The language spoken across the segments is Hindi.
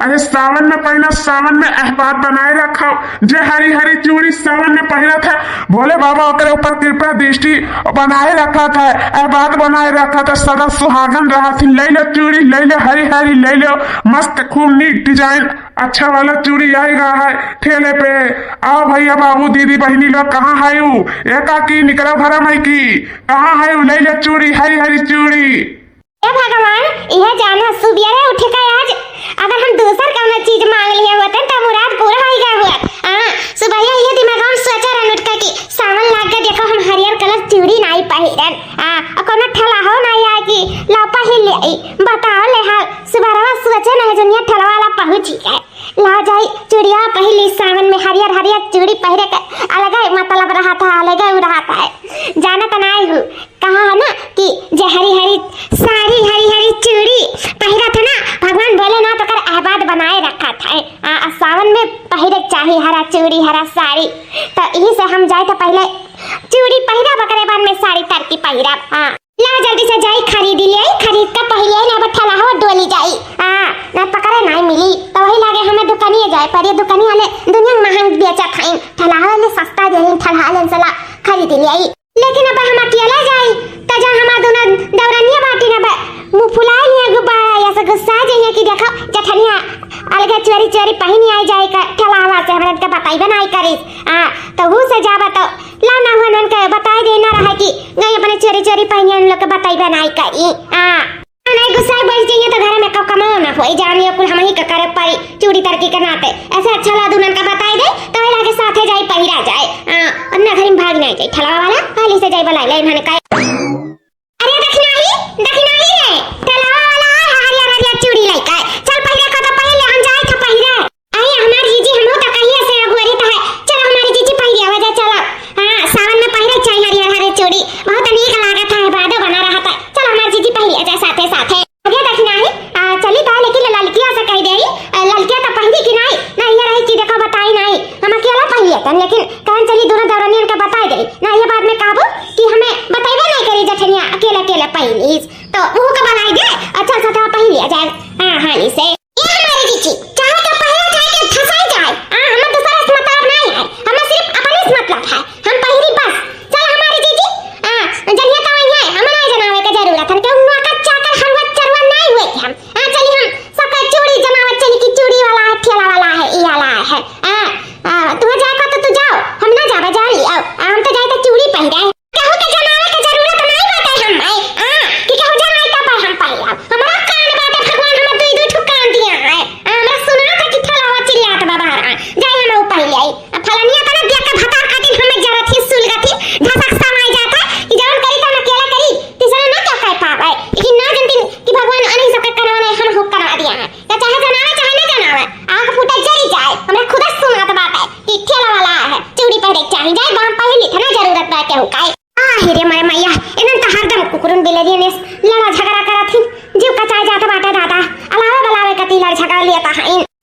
अरे सावन में पहना, सावन में अहबात बनाए रखा। जे हरी हरी चूड़ी सावन में पहना था, भोले बाबा के ऊपर कृपा दृष्टि बनाए रखा था, अहबात बनाए रखा था, सदा सुहागन रहा थी। ले लो चूड़ी, ले लो हरी हरी, ले लो मस्त खूब नीट डिजाइन अच्छा वाला चूड़ी आएगा है ठेले पे। आओ भैया बाबू दीदी बहनी लोग कहाँ है? एकाकी निकलो घर में की कहाँ है? ले लो चूड़ी, हरी हरी चूड़ी। हे भगवान, यह जाना सुबियरे उठे का आज अगर हम दूसर कौनो चीज मांग लिए होते तो मुराद पूरा हो गया हुआ। सुबह ये दिमाग में सोचा रन उठ के कि सावन लाग गया, देखो हम हरियर कलर चूड़ी नहीं पहिरन कोनो ठला हो नहीं आ कि ला पहिर ले। बताओ ले हाल सुबह रवा सोचे नहीं जनिया ठला वाला पहुंच गए, ला जाई चूड़िया पहिर ली। सावन में हरियर हरियर चूड़ी पहिरे का अलग ही मतलब रहा था, अलग ही रहा था। जाना तो नहीं हूँ कहा है ना कि जे हरी हरी साड़ी हरी हरी चूड़ी पहिरा था ना, भगवान बोले ना तो कर आबाद बनाए रखा था। सावन में पहिरे चाहिए हरा चूड़ी हरा साड़ी। तो यही से हम जाए तो पहले चूड़ी पहिरा बकरे बाद में साड़ी तरकी पहिरा। ला जल्दी से जाई खरीद ले, खरीद के पहले ना बठला हो डोली जाई। ना पकड़े नहीं मिली तो वही लागे हमें दुकानिए जाए पर ये दुकानी वाले दुनिया महंग बेचा खाइन, ठला वाले सस्ता देहिन, ठला वाले सला खरीद ले। लेकिन अब हम अकेला जाई त जा हमार दोनों दौरानिया बाटी ना मुंह फुलाए नहीं गुब्बारा या से गुस्सा जाइए कि देखो जठनिया अलग चोरी चोरी पहिनी आई जाए का ठलावा से हमरा के बताई बनाई करी। तो वो से जाबा तो ला ना हुआ नन के बताई देना रहा कि नहीं अपने चोरी चोरी पहिनी हम लोग के बताई बनाई करी। नहीं गुस्सा बढ़ जाइए तो घर में कब कमाओ ना होई जानिए कुल हम ही का करे पारी चूड़ी तरकी के नाते ऐसे अच्छा ला दुनन का बताई दे तो लागे साथे जाई पहिरा जाए। अन्ना घर में भाग नहीं जाए ठलावा वाला पहले से जाई बलाई ले इन्होंने का। अरे दक्षिणा ही रे ठलावा वाला हरियर हरियर चूड़ी लाई का चल पहिरे का तो पहले हम जाए था पहिरे। आई हमार जीजी हम तो कहिए से अगुरी तो है, चलो हमारी जीजी पहिरे आवा जा चलो। सावन में पहिरे चाहिए हरियर हरियर चूड़ी बहुत नीक लागत है, बादो बना रहा था। चलो हमारी जीजी पहिरे जा साथे साथे। आगे दक्षिणा ही चली तो लेकिन ललकिया से कह देरी ललकिया तो पहिरी कि नहीं ये रही कि देखो बताई नहीं हम अकेला पहिरे तन, लेकिन कहन चली दोनों दौरानियन का बताई दे ना ये बाद में काबू कि हमें बताइबे नहीं करी जठनिया अकेला अकेला पहिरी तो वो का बनाई दे अच्छा सा था पहिरिया जाए। हाली से ये हमारी जीजी चाहे तो पहिरा चाहे तो फसाई जाए। हम दूसरा मतलब नहीं है, हमें सिर्फ अपने मतलब है, हम पहिरी बस। चल हमारी जीजी जनिया तो वही है, हम नहीं जनावे का जरूरत है कि उनका चाकर हलवा चरवा नहीं हुए कि हम चली हम सबका चूड़ी जमावत चली कि चूड़ी वाला है ठेला वाला है ये वाला है। तू जाए तो तू जाओ, हम ना जाबे जा लियो, हम तो जाए तो चूड़ी पहिरे कहू के जनावे का जरूरत नहीं बाटे हम कि कहू जनाई का पर हम पहिरा हमारा कान बाटे भगवान हमें दुई दुई ठुकान दिया है। हमरा सुना था कि ठलावा चिल्लात बाबा जाए हम पहिरे आई फलानिया का ना देख के भतार खातिर हमें जरूरत थी सुलगा थी धसक समय जाता कि जवन करी तो अकेला करी तीसरा ना क्या कह पावे, लेकिन ना जानती कि भगवान अने सब के करवाने हम हुक करवा दिया है तो चाहे जनावे चाहे ना जनावे आग फूटे जरी जाए। हमरा खुद सुनात बात है कि ठेला वाला है चूड़ी पहिरे चाहिए जाए बाम पहिली था ना जरूरत बाटे हो काई। हिरे मारे मैया इनन तो हरदम कुकुरन बिलेरिया ने लड़ा झगड़ा करा थी जीव कचाए जाता बाटे दादा अलावे बलावे कती लड़ झगड़ा लिया था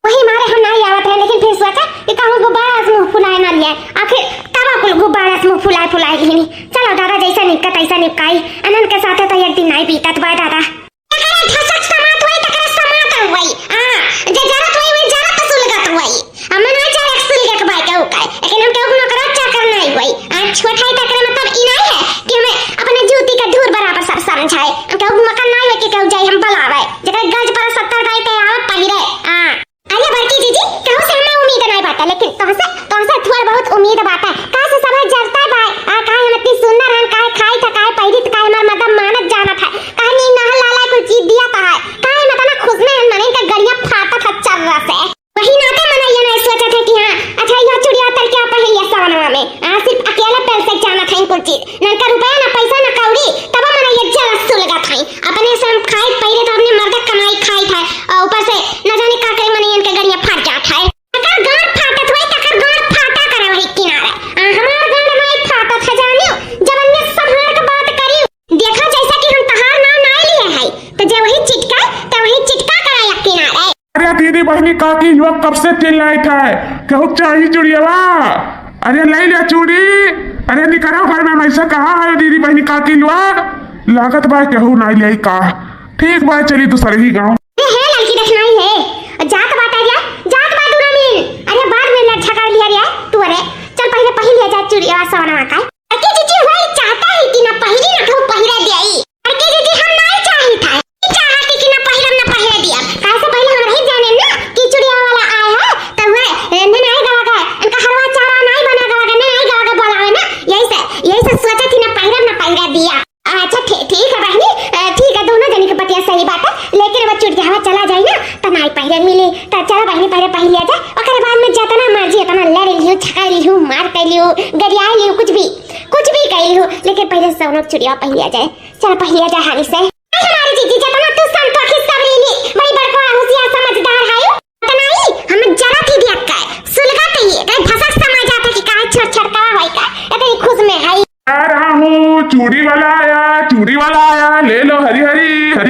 वही मारे हम नहीं आवत है, लेकिन फिर सोचा कि कहूं गुब्बारा से मुंह फुलाए ना लिए आखिर तबा कुल गुब्बारा से मुंह फुलाए गिनी। चलो दादा जैसा निपका तैसा निपकाई अनन के साथ तो एक दिन नहीं बीतत बा दादा एकरे धसक समात हुई तकरे समात हुई जे जरूरत हुई जरूरत तो सुलगत हुई हम ना चाहे सुलगे के बाय कहू काई, लेकिन हम कहू न करा चाकर नहीं हुई छोटाई तकरे मतलब ई नहीं है कि हमें अपने जूती का धूर बराबर सब समझाए कहू मकान नहीं है कि कहू जाई हम बलावे जकरे गज पर 70 गाय पे आवत पहिरे। अरे बड़की जीजी कहू से हमें उम्मीद नहीं बाटा, लेकिन तोहसे थोड़ा बहुत उम्मीद बाटा का से सब जरता भाई काहे हम इतनी सुंदर हन काहे खाई था काहे पहिरी था काहे हमार मदम मानत जाना था काहे नी नह लाला कुछ चीज दिया था काहे मतलब ना खुद में मने का गड़िया फाटा था चल रहा से वही नाते मने ये नहीं सोचा था कि हां अच्छा यह चूड़िया तर क्या पहिरिया सावनवा में सिर्फ अकेला पैर से जाना था कुछ चीज न का रुपया ना पैसा ना कौड़ी तब मने ये जरा सुलगा था अपने से हम खाई पहिरे तो अपने मर्द कमाई खाई था और ऊपर से न जाने का करे मने इनके गड़िया फट जाता है अगर गांठ फाटत हुई तकर गांठ फाटा करे वही किनारे हमार गांठ नहीं फाटत है जानियो जब अन्य संहार के बात करी देखा जैसा कि हम तहार नाम ना लिए है तो जे वही चिटका तो वही चिटका कराया किनारे। अरे दीदी बहनी काकी युवक कब से चिल्लाई था कहू चाहिए चूड़ियावा अरे ले लिया चूड़ी अरे निकलो घर में मैसा कहा है दीदी बहनी काकी लोग लागत बा कहू नहीं ले का ठीक बा चली दूसरे ही गाँव है लड़की दक्षिणाई है जात बाटा चलो बहनी पहले पहन लिया जाए, ओकरे बाद में जितना मर्जी उतना लड़ लियो, छका लियो, मार कर लियो, गरिया लियो, कुछ भी कर लियो, लेकिन पहले सोनक चूड़िया पहन लिया जाए। चल पहन लिया जाए हाली से। हमारी जीजी जितना तू संतो खिस्सा लेली, बड़ी बड़को होशियार समझदार हायो, उतना ही हम जरा थी भी अक्का सुलगा तई कहीं फसक समझ जाता कि काहे छोड़ छड़का होई का इतनी खुश में है। आ रहा हूँ, चूड़ी वाला आया, ले लो हरी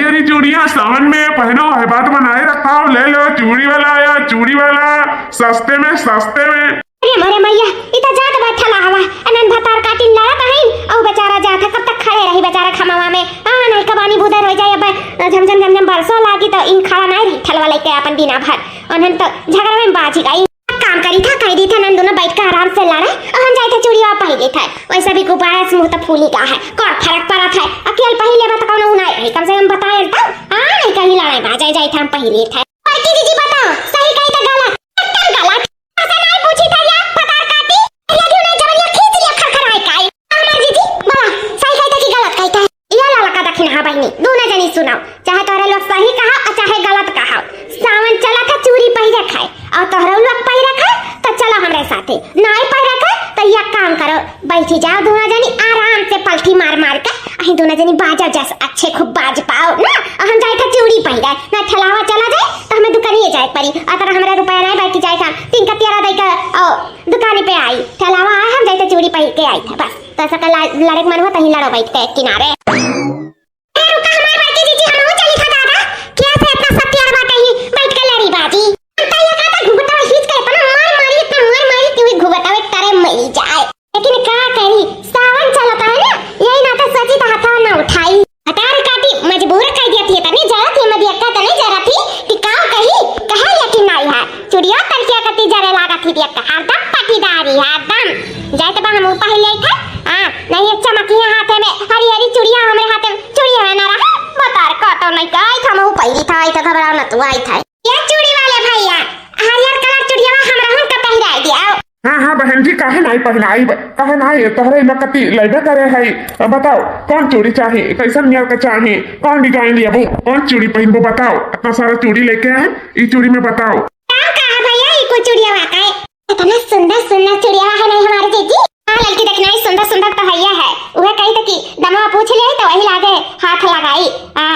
हरी चूड़ियाँ सावन में पहनो, है बात बनाए रखा हो, ले लो चूड़ी वाला आया, चूड़ी वाला सस्ते में। अरे मोरे मैया इता जात बैठा ला हवा अनन भतार काटिन लड़त है और बेचारा जाता कब तक खड़े रही बेचारा खमावा में। नहीं कबानी बुदर हो जाए, अब झमझम बरसो लागी तो इन खड़ा नहीं रही ठलवा लेके अपन दिना भर अनन तो झगड़ा में बाजी गई। काम करी था कह दी था नन दोनों बैठ कर आराम से लड़े और हम जाए थे चूड़िया पहले था। वैसा भी गुब्बारा से मुंह तो फूली का है, कौन फर्क पड़ा था अकेले पहले बता कौन उनाई रही, कम से कम बताए था। नहीं कहीं लड़ाई बाजाए जाए था हम पहले था। और दीदी बताओ सही कही तो गलत, एकदम गलत। ऐसा नहीं पूछी था या पतार काटी लगी उन्हें जबरिया खींच लिया खरखराए काई। हमारी दीदी बोला सही कही था कि गलत कही था। ये लाला का दक्षिण हा बहनी दोनों जनी सुनाओ, चाहे तोरे लोग सही कहा और चाहे गलत कहा। सावन चला था चूड़ी पहले खाए और तोहरा लोग पहले खाए तो चलो हमारे साथे, नहीं पहले खाए तो यह काम करो बैठी जाओ दोनों जनी आराम से पलथी मार कर अही दोनों जनी बाजा जैसे अच्छे खूब बाज पाओ ना। और हम जाए था चूड़ी पहले ना ठलावा चला जाए तो हमें दुकानिए जाए पड़ी अगर हमारा रुपया नहीं बैठी जाए था 3 का 13 दे का और दुकानी पे आई ठलावा आए हम जाए तो चूड़ी पहन के आई था बस। तो ऐसा का लड़े मन हुआ कहीं लड़ो बैठ के किनारे। हाँ बहन जी काहे नहीं तोहरे नकती लेबे करे है। बताओ कौन चूड़ी चाहिए, कैसन नियर का चाहिए, कौन डिजाइन लियाबो, कौन चूड़ी पहनबो बताओ। इतना सारा चूड़ी लेके आए ई चूड़ी में बताओ। भैया ई को चूड़िया है इतना सुंदर चूड़िया है नहीं हमारे जीजी। लड़की देखना ही सुंदर तो हैया है। वह कही तो कि दमवा पूछ ले तो वही लागे हाथ लगाई।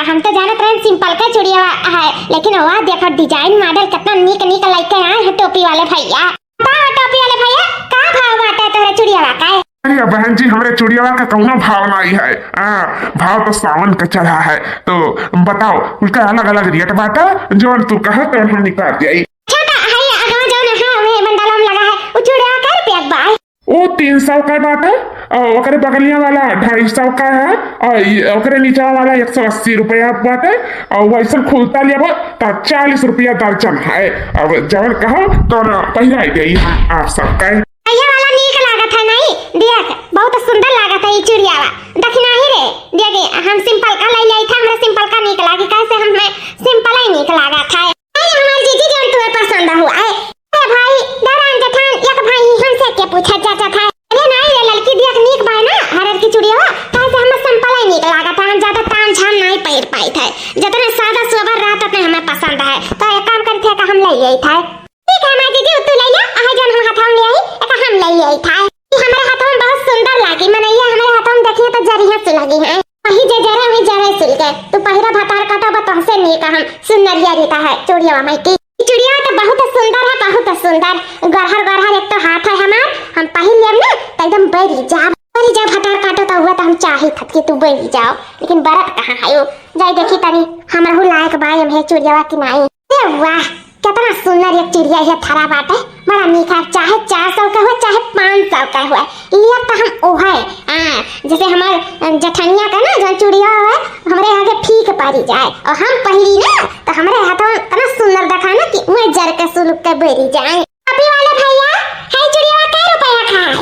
हम तो जानत रहे सिंपल का चूड़िया है, लेकिन वह देखो डिजाइन मॉडल कितना नीक लेके आए हैं टोपी वाले भैया। टोपी वाले भैया का भाव बाटे तोरे चूड़िया का? अरे बहन जी हमारे चूड़िया का कौनो भाव नहीं है। भाव तो सावन का चढ़ा है, तो बताओ उसका अलग अलग रेट बाटा, जो तू कहे तो हम निकाल जाई। वो 300 का बाटा और ओकरे बगलिया वाला 250 का है और ओकरे नीचा वाला 180 रुपया बाटे और वैसे खुलता लिया तो 40 रुपया दर्जन है। अब जब कहो तो पहले गई आप सबका ये वाला नीक लागत है नहीं देख बहुत सुंदर लागत है ये चूड़िया दखना ही रे देख हम सिंपल का ले लाई था, हमरा सिंपल का नीक लागे कैसे हमें सिंपल ही नीक लागत है। हमारी जीजी जो तुम्हें पसंद हुआ है भाई दरान जठान एक भाई हमसे के पूछा चाचा था। अरे नहीं रे लड़की देख नीक बा ना हरर की चूड़िया कैसे हमें सिंपल ही नीक लागत है। हम ज्यादा ताम झाम नहीं पहन पाई थे, जितना सादा सोबर रहता उतना हमें पसंद है। तो एक काम करते का हम ले आई था। ठीक है मैं दीदी तू ले ले आ जन हम हाथ में ले आई एक हम ले आई था। हमारे हाथ में बहुत सुंदर लगी माने ये हमारे हाथ में देखिए तो जरिया से लगी है वही जे जरे वही जरे सिल गए। तू पहिरा भतार काटा बता से नीक हम सुंदरिया रहता है चूड़िया में की चूड़िया तो बहुत सुंदर है, बहुत सुंदर गरहर एक तो हाथ है हमार हम पहन लेब ना तो एकदम बैरी जा भतार काटो तो हुआ तो हम चाहे थक के तू बैरी जाओ, लेकिन बरत कहाँ है जाई देखी तनी हमरा हु लायक बाई हम है चूड़िया की नहीं। वाह कितना सुंदर एक चिड़िया है थारा बाटे बड़ा नीक है, चाहे 400 का हो चाहे 500 का हो ये तो हम ओ है जैसे हमार जठनिया का ना जो चूड़िया है हमरे आगे ठीक पड़ी जाए और हम पहली ना तो हमरे हाथों इतना सुंदर दिखा ना कि वो जर के सुलुक के बेरी जाए। अभी वाले भैया है चूड़िया का रुपया खाए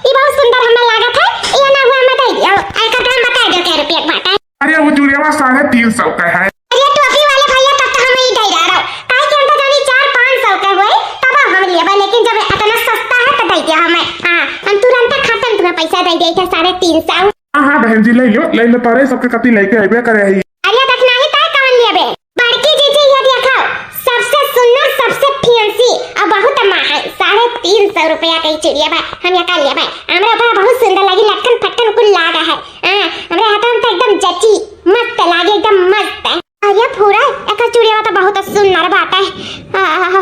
ये बहुत सुंदर हमें लागत है ये ना हुआ मत दियो आकर दाम बता दो क्या रुपया बाटे। अरे वो चूड़िया 350 का है। अरे टोपी वाले भैया तब तो हम ही दे रहा काहे के अंदर जानी 400-500 का होए तब हम लेबे, लेकिन जब इतना सस्ता है तो दे दिया हमें। हम तुरंत खत्म तुम्हें पैसा दे दिए थे 350। हाँ बहन जी ले लो तारे सबके कति लेके आबे करे है। अरे देखना ही ता कौन लेबे बड़की जीजी ये देखो सबसे सुंदर सबसे 300 रुपया की चूड़िया बा हम या का लिया बा हमरा ऊपर बहुत सुंदर लगी लटकन फटकन कुल लागा है हमरा हाथ में तो एकदम जची मस्त लागे एकदम मस्त है अरे पूरा एक चूड़िया तो बहुत सुंदर बात है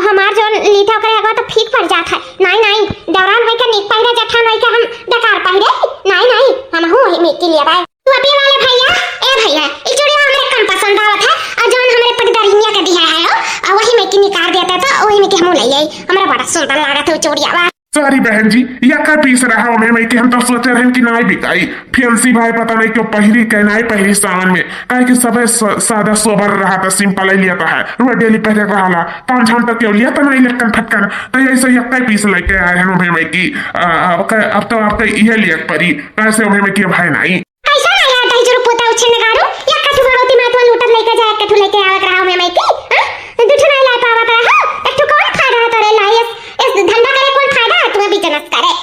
हमार जो लीथा करे अगवा तो फीक पड़ जात है नहीं दौरान भाई का निक पहिरे जठा नहीं के हम डकार पहिरे नहीं हम हूं वही में के लिए बा तू अभी वाले भैया ये चूड़िया हमरे कम पसंद आवत है और जोन हमरे पटदरिया के दिया है और वही में की निकाल देता तो वही में के हम ले आई हमरा बड़ा सुंदर लागत है चूड़िया बा सॉरी बहन जी या का पीस रहा हो मैं कि हम तो सोच रहे हैं कि नाई बिकाई फैंसी भाई पता नहीं क्यों पहली के नाई पहली सावन में काहे कि सब सादा सोबर रहा था सिंपल ही लिया है वो डेली पहले रहा काम झाम तक क्यों लिया तो नहीं लटकन फटकन तो ऐसे यक्का पीस लेके आए हैं मैं कि अब तो आपका यह लिया परी कैसे मैं कि भाई नहीं कैसा ना यार दही जरूर पोता उछन गारो या कठु बड़ोती मातवा लूटत लेके जाए कठु लेके आवत रहा मैं कि दुठु नहीं ला पावत रहा कठु कौन फायदा तोरे लायक इस धंधा करे कौन फायदा तुम्हें बिजनेस करे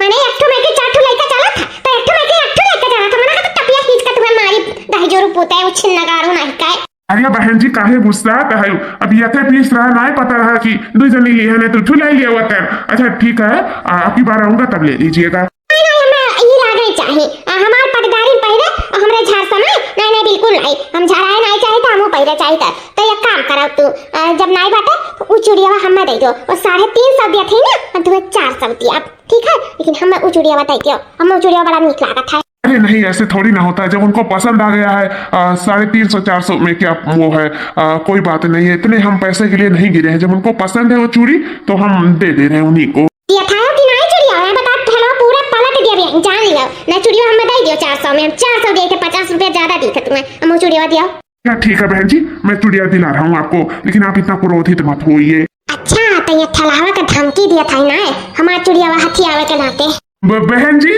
माने एकठो में के चाठो लेके चला था तो एकठो में के एकठो लेके जाना था मना का टपिया खींच के तुम्हें मारी दही जरूर पोता उछन गारो नहीं काय अरे बहन जी काहे गुस्सा है अब यते पीस रहा ना पता रहा कि दो जन ये है तो झुला लिया हुआ था अच्छा ठीक है आपकी बार आऊंगा तब ले लीजिएगा नहीं लागे चाहिए हमार पटदारी पहिरे और हमरे झाड़ समय नहीं बिल्कुल नहीं हम झाड़ाए नहीं चाहे तो हमो पहिरे चाहिए तो एक काम कराओ तू जब नहीं बाटे तो वो चूड़िया हमें दे दो और 350 दिया थी ना और तुम्हें 400 दिया ठीक है लेकिन हमें वो चूड़िया बताई दियो हमें चूड़िया बड़ा नीक लागत है अरे नहीं ऐसे थोड़ी ना होता है जब उनको पसंद आ गया है 350-400 में क्या वो है कोई बात नहीं है इतने हम पैसे के लिए नहीं गिरे हैं जब उनको पसंद है वो चूड़ी तो हम दे दे रहे हैं उन्हीं को दिया था कि नहीं चूड़िया मैं बता पहले पूरा पलट दिया भी जान लियो ना चूड़िया हमें दे दियो 400 में 400 दिए थे 50 रुपया ज्यादा दिए थे तुम्हें हम चूड़िया दिया क्या ठीक है बहन जी मैं चूड़िया दिला रहा हूँ आपको लेकिन आप इतना क्रोधित मत होइए अच्छा तो ये थलावा का धमकी दिया था ना हमारा चूड़िया हथी आवे के नाते बहन जी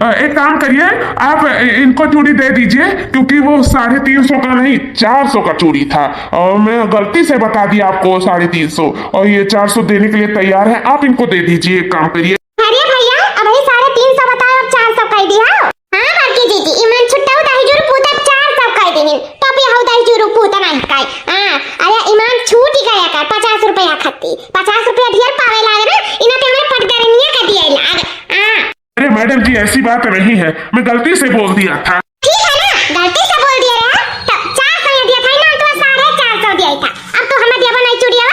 एक काम करिए आप इनको चूड़ी दे दीजिए क्योंकि वो 350 का नहीं 400 का चूड़ी था और मैं गलती से बता दिया आपको 350 और ये 400 देने के लिए तैयार है आप इनको दे दीजिए एक काम करिए अरे भैया अब ही 350 बताओ और 400 कह दिया हाँ बाकी जी इमन छुट्टा दाही जुरु पूता 400 कह देनी टॉपी हाउ दाही जुरु पूता नहीं कह हां अरे ईमान छूट ही गया कर 50 रुपया खत्ती 50 रुपया ढेर पावे लागे ना इना ते हमने पटदरनिया का दिया लाग हां अरे मैडम जी ऐसी बात नहीं है मैं गलती से बोल दिया था ठीक है ना गलती से बोल दिया रे तो 400 दिया था ना तो 450 दिया था अब तो हमें देबो नहीं चूड़िया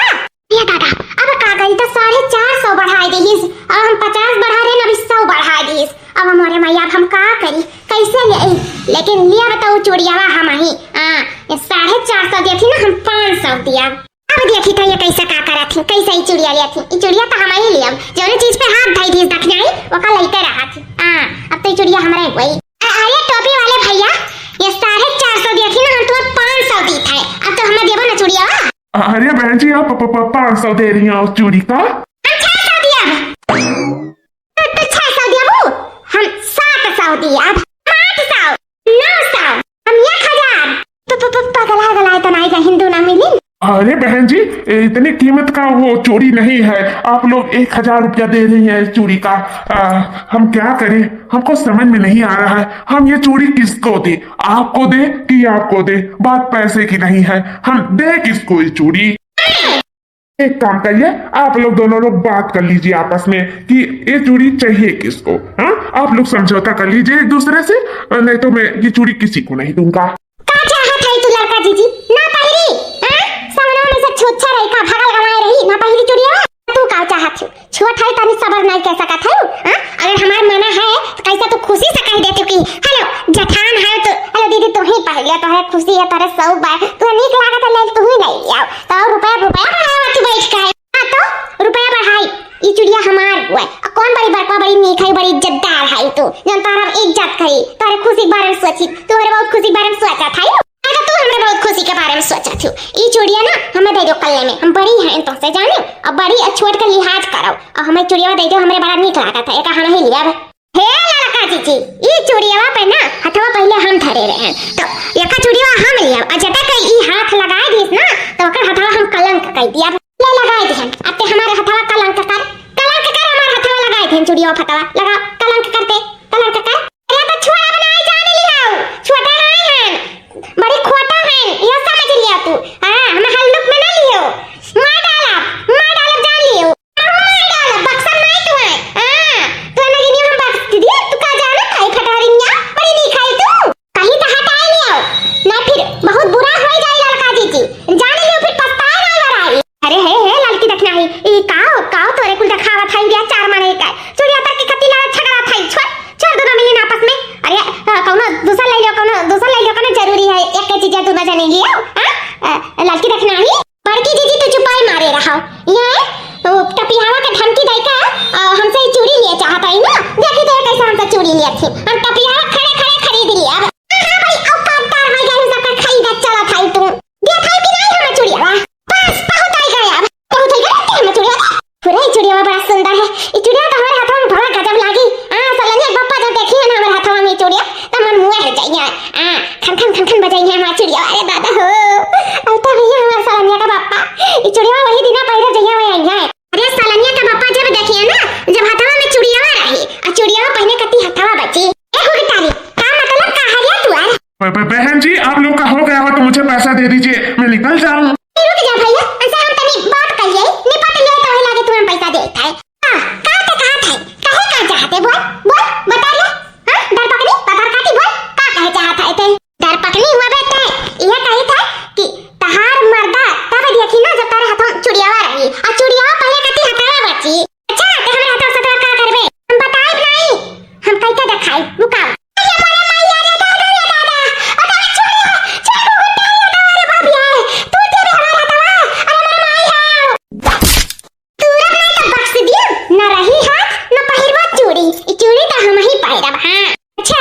ये दादा अब का गई तो 450 बढ़ा दीस अब हम 50 बढ़ा रहे ना 100 बढ़ा दीस अब हमारे मैया हम का करी कैसे ले लेकिन लिया बताओ चूड़िया हम ही हां ये 450 दिया थी ना हम 500 दिया अब देखी तो ये कैसे का करा थी कैसे ही चूड़िया लिया थी चूड़िया तो हम ही लिया जो चीज पे हाथ धाई दीस दख जाई ओका लेते रहा थी हां अब तो चूड़िया हमारे वही अरे टोपी वाले भैया ये 450 दिया थी ना हम तुम्हें 500 दी थे अब तो हमें देबो ना चूड़िया अरे बहन जी आप 500 दे रही हैं उस चूड़ी का 600 दिया तो 600 दिया वो हम 700 दिया 800 900 हम 1000 तो पगला गला तो नहीं का हिंदू ना मिली अरे बहन जी इतनी कीमत का वो चूड़ी नहीं है आप लोग 1000 रुपया दे रही हैं इस चूड़ी का हम क्या करें हमको समझ में नहीं आ रहा है हम ये चूड़ी किसको दे आपको दे कि आपको दे बात पैसे की नहीं है हम दे किसको ये चूड़ी एक काम करिए आप लोग दोनों लोग बात कर लीजिए आपस में कि ये चूड़ी चाहिए किसको हाँ आप लोग समझौता कर लीजिए एक दूसरे से नहीं तो मैं ये चूड़ी किसी को नहीं दूंगा तू लड़का जीजी ना पहिरी हां समनो में से छुच्छा रही का भागल गवाए रही ना पहिरी चूड़िया तू का चाहत छु छोट है तनी सबर नहीं कह सकत है हां अगर हमार मना है तो कैसे तू खुशी से कह देती कि हेलो जठान है तो हेलो दीदी तू ही पहले तो है खुशी है तारे सब बार तू नीक लागत ले तू ही नहीं लिया तो रुपया बढ़ावा तू बैठ के हां तो रुपया बढ़ाई ई चूड़िया हमार हुआ कौन बड़ी बड़का बड़ी नीक है बड़ी इज्जतदार है तू जन तारा इज्जत करी तारे खुशी बारे में सोची तू बहुत खुशी बारे में सोचा था तू हमने बहुत खुशी के बारे में सोचा थी ये चूड़िया ना हमें दे दो कल्ले में हम बड़ी हैं तो से जाने अब बड़ी छोड़ कर लिहाज करो और हमें चूड़िया दे दो हमें बड़ा नीक लगा था एक हम ही लिया हे लड़का जीजी ये चूड़िया पे ना हथवा पहले हम धरे रहे हैं तो एक चूड़िया हम लिया और जटा के ई हाथ लगाए दिस ना तो ओकर हथवा हम कलंक कह दिया ले लगाए दिहन अब हमारे हथवा कलंक कर हमारे हथवा लगाए दिहन चूड़िया फटवा लगा कलंक करते कलंक कर अरे तो छोड़ा बनाए जाने लिया छोटा नहीं है बड़ी खोटा है ये समझ लिया तू हां हम हल्लुक में ना लियो मार डाला जान लियो मार डाला बक्सर नहीं तू है धमकी देके हमसे ये चूड़ी लिए चाहता है ना। देखी तो कैसे हमसे चूड़ी लिए थी, हम टपिया खड़े खड़े खरीद लिए। अब हां भाई औकातदार हो गए सब का खरीद चला था तू देखा भी नहीं हम चूड़ी वाला बस बहुत आई गया। अब बहुत आई गया हम चूड़ी वाला पूरा चूड़ी वाला बड़ा सुंदर है। ये चूड़िया तो हमारे हाथों में बड़ा गजब लागी। सलनिया बापा जब देखी है ना हमारे हाथों में चूड़िया तो मन मुंह हट जाइए। खन खन खन खन बजाइए हमारा चूड़िया। अरे दादा हो ऐसा भैया हमारे सलनिया का बापा ये चूड़िया वही दिन पहले जइया में आई है। अरे सलनिया का बापा जब देखिए ना जब हाथवा में चूड़िया रही और चूड़िया पहने कती हाथवा बची ए हो गिटारी का मतलब का हरिया तू यार। बहन जी आप लोग का हो गया हो तो मुझे पैसा दे दीजिए, मैं निकल जाऊं। रुक जा भैया ऐसा हम तनी बात करिए निपट लिए तो वही लागे तुम्हें पैसा देता है। का ते कहा था कहे का चाहते बोल बोल बता ले। डर पकड़ी पकड़ काटी बोल का कहे चाहता है ते डर पकड़ी हुआ बेटे यह कही था कि तहार मर्दा तब देखी ना जब तारे हाथों चूड़िया रही और चूड़िया पहले कती हटावा बची। अच्छा ते हमारे हाथों सतवा का करबे हम बताए नहीं हम कई का दिखाई रुका। अरे मोरे मैया रे दादा रे दादा अरे चूड़िया चाकू हटाई अरे बाप रे तू दे हमारे हाथवा अरे मोरे मैया तूरा नहीं तो बख्श दियो न रही हाथ न पहिरवा चूड़ी ई चूड़ी तो हम ही पहिरब। हां अच्छा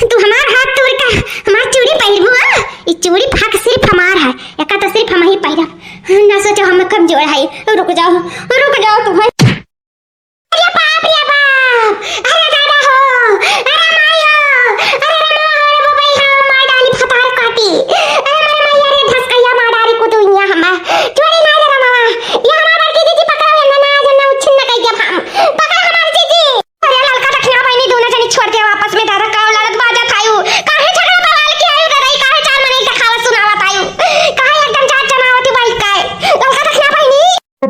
तू हमार हाथ तोड़ का हमार चूड़ी पहिरबो ई चूड़ी भाग सिर्फ हमार है एका तो सिर्फ हम ही पहिरब। ना सोचो हम कमजोर है। रुक जाओ तू है। अरे बाप अरे दादा हो अरे माई हो अरे रे भाई हो मार डाली फटार काटी अरे मेरे मैया रे धसकैया मार डाली को तू यहां हम चोरी ना रे मामा ये हमारा दीदी पकड़ो ना जन्ना उछन न कहिया हम पकड़ हमारी दीदी। अरे लड़का रखना बहनी दोनों जनी छोड़ दे वापस में दादा का लड़त बाजा थायू काहे झगड़ा बवाल के आयु दादा काहे चार मने दिखावा सुनावत आयु काहे एकदम चाट जमावती बाई काहे लड़का रखना बहनी।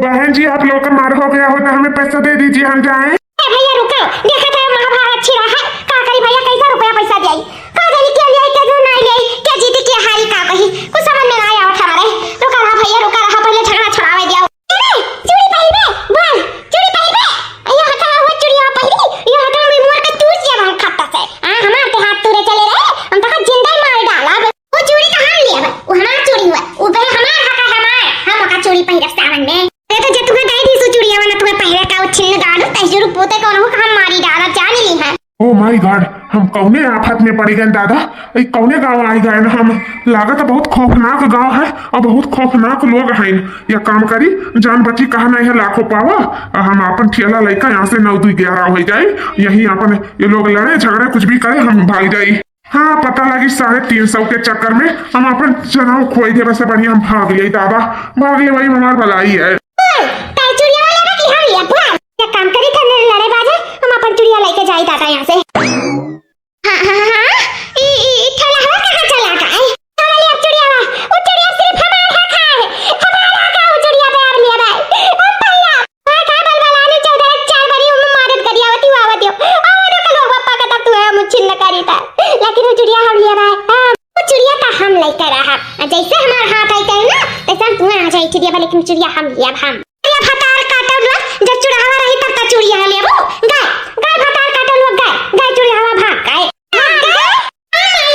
बहन जी आप लोग का मार हो गया हो तो हमें पैसा दे दीजिए, हम जाएं। भैया रुको देखा था महाभारत छिड़ा है का करी भैया कैसा रुपया पैसा दे का जानी के लिए के जो नहीं ले के जीती के हारी का कही कुछ समझ में नहीं आवत हमारे। रुका रहा भैया रुका रहा पहले झगड़ा छुड़ावे दिया। अरे चूड़ी पहिरबे बोल चूड़ी पहिरबे ये हटा हुआ चूड़िया पहिरी ये हटा में मोर के टूट गया हम खाता से हमार के हाथ तुरे चले रहे हम तो जिंदा मार डाला। वो चूड़ी तो हम लिया वो हमार चूड़ी हुआ वो बे हमार हका हमार हम का चूड़ी पहिर सावन में तो जे तुम्हें दे दी सो चूड़िया वाला तुम्हें पहिरे का छिन्न डालो तैजरू पोते कौन हो हम मारी डाला जान ली है। ओ माय गॉड हम कौने आफत में पड़ गए दादा, ये कौने गांव आई गए हम। लागत बहुत खौफनाक गांव है और बहुत खौफनाक लोग हैं। या काम करी जान बची कहा नहीं है लाखों पावा हम अपन ठेला लेकर यहाँ से 9-2-11 हो जाए यही अपन ये लोग लड़े झगड़े कुछ भी करे हम भाग जाये। हाँ पता लगी 350 के चक्कर में हम अपन चनाव खोई दे वैसे बढ़िया हम भाग लिए दादा भाग लिए वही हमार भलाई है। काम करी था लड़े बाजे हम अपन चुड़िया लेके जाई दादा यहाँ से। हाँ ई ठेला हवा कहाँ चला का है चला ले अब चुड़िया वो चुड़िया सिर्फ हमारा हक है हमारा हक है वो चुड़िया पे यार लिया भाई अब भैया भाई का बलबलाने चौधरी 4 बड़ी उम्र मदद करिया आवती आवत का लोग पापा का तब तू है मुझे न करी था लेकिन वो चुड़िया हम लिया भाई वो चुड़िया का हम लेकर रहा जैसे हमारा हाथ आई था ना तैसे तू आ जाई चुड़िया लेकिन चुड़िया हम लिया हम फटार काटा जब चुड़ावा रही तब तक चुड़िया ले वो गाय गाय फटार काटा लोग गाय चुड़ियावा भाग गए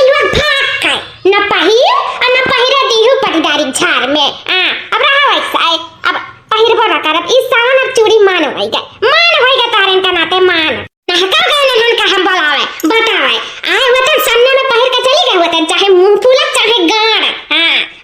लोग भाग गए न पहिर और न पहिरा दीहु पटदारी झाड़ में अब रहा वैसा अब पहिर बड़ा करब इस सावन अब चूड़ी मान होइगा तारन का नाते मान नहका गए नहन का हम बोलावे बतावे आए वतन सामने में पहिर के चली गए वतन चाहे मुंह फूला चाहे गाड़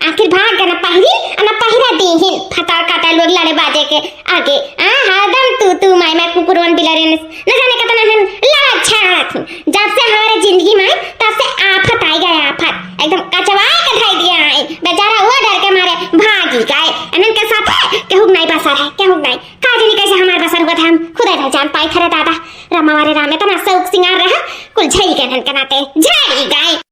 आखिर भाग गए न पहिरी और न पहिरा दीहिन फटार काटा लोग लड़े बाजे के आगे हरदम तू मैं कुकुरवन बिलारे न जाने कितना हम लड़ा छाड़ा थी जब से हमारे जिंदगी में तब से आफत आई गए आफत एकदम कचवाए के धाई दिया है बेचारा वो डर के मारे भागी गए अनन के साथ केहू नहीं बसर है केहू नहीं का जानी कैसे हमारे बसर हुआ था हम खुदा ना जान पाए खरे दादा रामावारे रामे तना सौक सिंगार रहा कुल झड़ी के नन के नाते झड़ी गए।